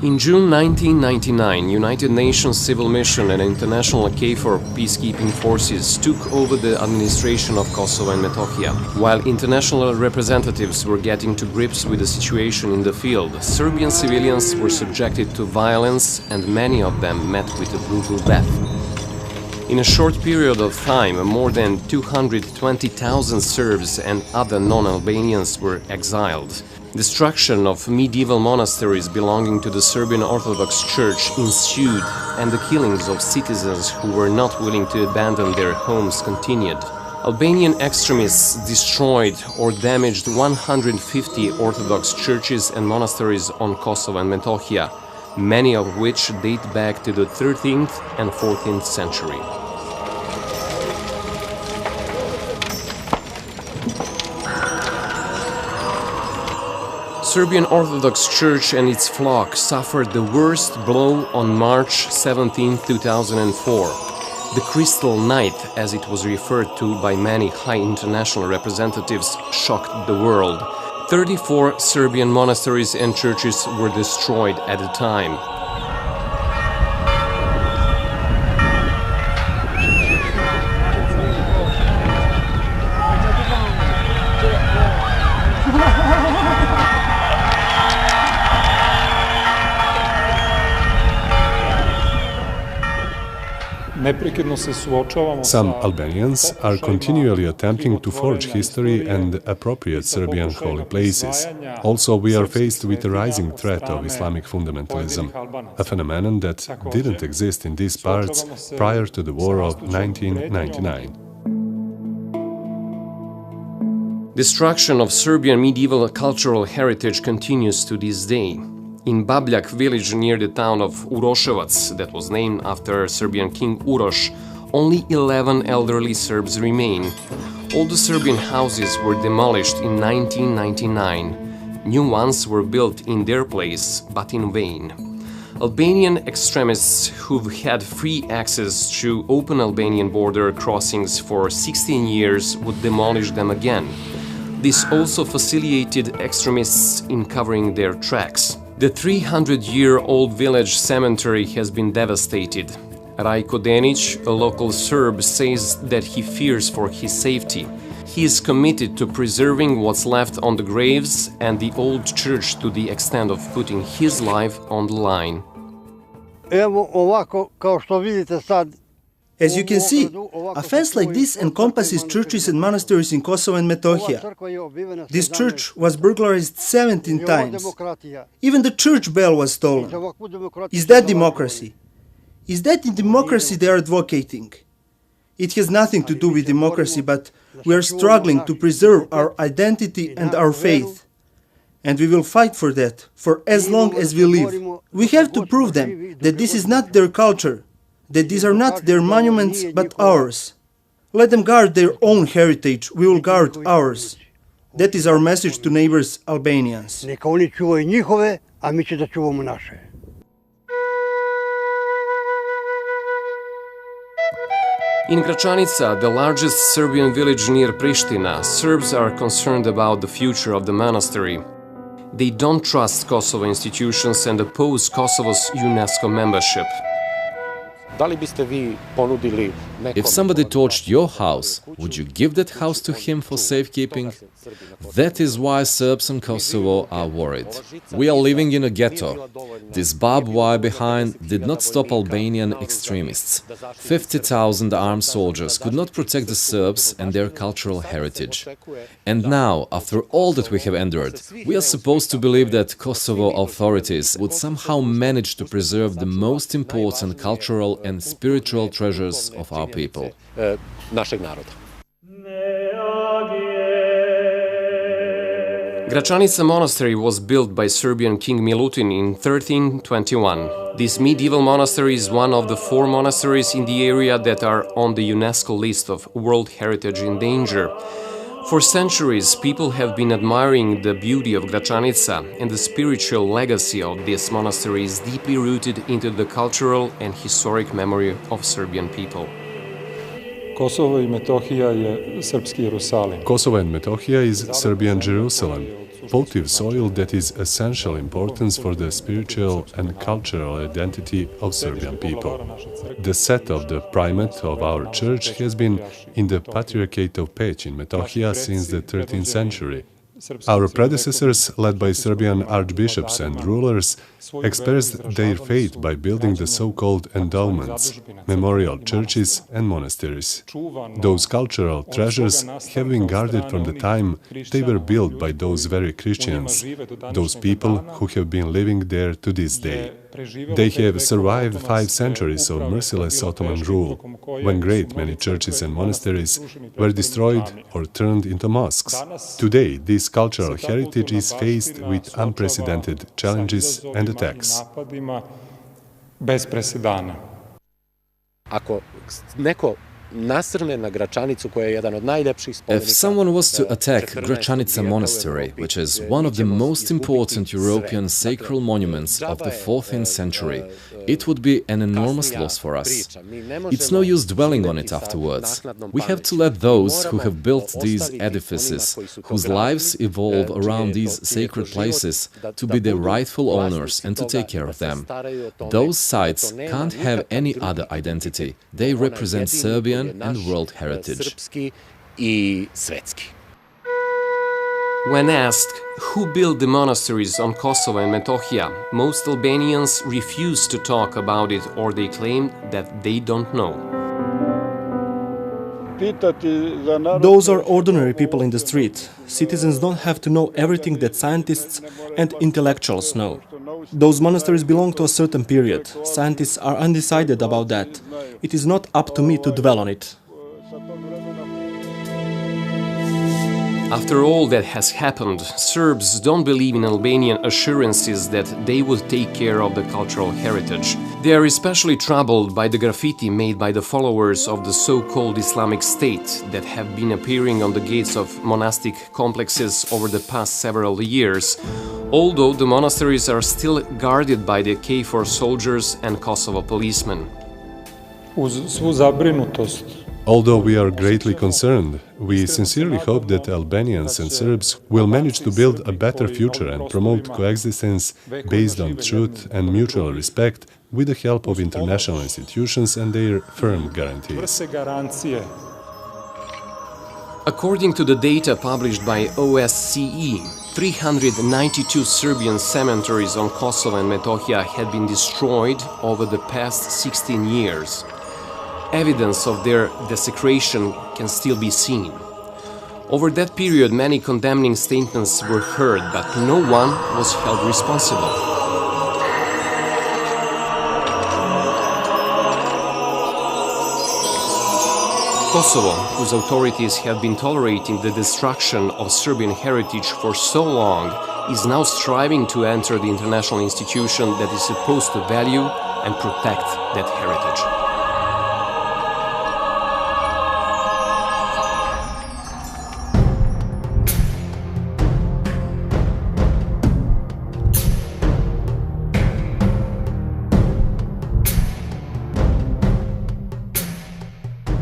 In June 1999, United Nations Civil Mission and International KFOR peacekeeping forces took over the administration of Kosovo and Metohija. While international representatives were getting to grips with the situation in the field, Serbian civilians were subjected to violence and many of them met with a brutal death. In a short period of time, more than 220,000 Serbs and other non-Albanians were exiled. Destruction of medieval monasteries belonging to the Serbian Orthodox Church ensued, and the killings of citizens who were not willing to abandon their homes continued. Albanian extremists destroyed or damaged 150 Orthodox churches and monasteries on Kosovo and Metohija, many of which date back to the 13th and 14th century. Serbian Orthodox Church and its flock suffered the worst blow on March 17, 2004. The Crystal Night, as it was referred to by many high international representatives, shocked the world. 34 Serbian monasteries and churches were destroyed at the time. Some Albanians are continually attempting to forge history and appropriate Serbian holy places. Also, we are faced with a rising threat of Islamic fundamentalism, a phenomenon that didn't exist in these parts prior to the war of 1999. Destruction of Serbian medieval cultural heritage continues to this day. In Babljak village near the town of Uroševac, that was named after Serbian King Uroš, only 11 elderly Serbs remain. All the Serbian houses were demolished in 1999. New ones were built in their place, but in vain. Albanian extremists who've had free access to open Albanian border crossings for 16 years would demolish them again. This also facilitated extremists in covering their tracks. The 300-year-old village cemetery has been devastated. Rajko Denić, a local Serb, says that he fears for his safety. He is committed to preserving what's left on the graves and the old church to the extent of putting his life on the line. As you can see, a fence like this encompasses churches and monasteries in Kosovo and Metohija. This church was burglarized 17 times. Even the church bell was stolen. Is that democracy? Is that the democracy they are advocating? It has nothing to do with democracy, but we are struggling to preserve our identity and our faith. And we will fight for that, for as long as we live. We have to prove them that this is not their culture, that these are not their monuments, but ours. Let them guard their own heritage, we will guard ours. That is our message to neighbors Albanians. Neka oni čuvaju njihove, a mi će da čuvamo naše. In Gračanica, the largest Serbian village near Pristina, Serbs are concerned about the future of the monastery. They don't trust Kosovo institutions and oppose Kosovo's UNESCO membership. If somebody torched your house, would you give that house to him for safekeeping? That is why Serbs in Kosovo are worried. We are living in a ghetto. This barbed wire behind did not stop Albanian extremists. 50,000 armed soldiers could not protect the Serbs and their cultural heritage. And now, after all that we have endured, we are supposed to believe that Kosovo authorities would somehow manage to preserve the most important cultural and spiritual treasures of our people. Gračanica monastery was built by Serbian King Milutin in 1321. This medieval monastery is one of the 4 monasteries in the area that are on the UNESCO list of World Heritage in Danger. For centuries, people have been admiring the beauty of Gračanica, and the spiritual legacy of this monastery is deeply rooted into the cultural and historic memory of Serbian people. Kosovo i Metohija je srpski Jerusalim. Kosovo and Metohija is Serbian Jerusalem, votive soil that is essential importance for the spiritual and cultural identity of Serbian people. The set of the primate of our church has been in the Patriarchate of Peć in Metohija since the 13th century. Our predecessors, led by Serbian archbishops and rulers, expressed their faith by building the so-called endowments, memorial churches and monasteries. Those cultural treasures have been guarded from the time they were built by those very Christians, those people who have been living there to this day. They have survived 5 centuries of merciless Ottoman rule, when great many churches and monasteries were destroyed or turned into mosques. Today, this cultural heritage is faced with unprecedented challenges and attacks. If someone was to attack Gračanica Monastery, which is one of the most important European sacred monuments of the 14th century, it would be an enormous loss for us. It's no use dwelling on it afterwards. We have to let those who have built these edifices, whose lives evolve around these sacred places, to be the rightful owners and to take care of them. Those sites can't have any other identity. They represent Serbian and world heritage. When asked who built the monasteries on Kosovo and Metohija, most Albanians refuse to talk about it, or they claim that they don't know. Those are ordinary people in the street. Citizens don't have to know everything that scientists and intellectuals know. Those monasteries belong to a certain period. Scientists are undecided about that. It is not up to me to dwell on it. After all that has happened, Serbs don't believe in Albanian assurances that they would take care of the cultural heritage. They are especially troubled by the graffiti made by the followers of the so-called Islamic State that have been appearing on the gates of monastic complexes over the past several years, although the monasteries are still guarded by the KFOR soldiers and Kosovo policemen. Although we are greatly concerned, we sincerely hope that Albanians and Serbs will manage to build a better future and promote coexistence based on truth and mutual respect with the help of international institutions and their firm guarantees. According to the data published by OSCE, 392 Serbian cemeteries on Kosovo and Metohija had been destroyed over the past 16 years. Evidence of their desecration can still be seen. Over that period, many condemning statements were heard, but no one was held responsible. Kosovo, whose authorities have been tolerating the destruction of Serbian heritage for so long, is now striving to enter the international institution that is supposed to value and protect that heritage.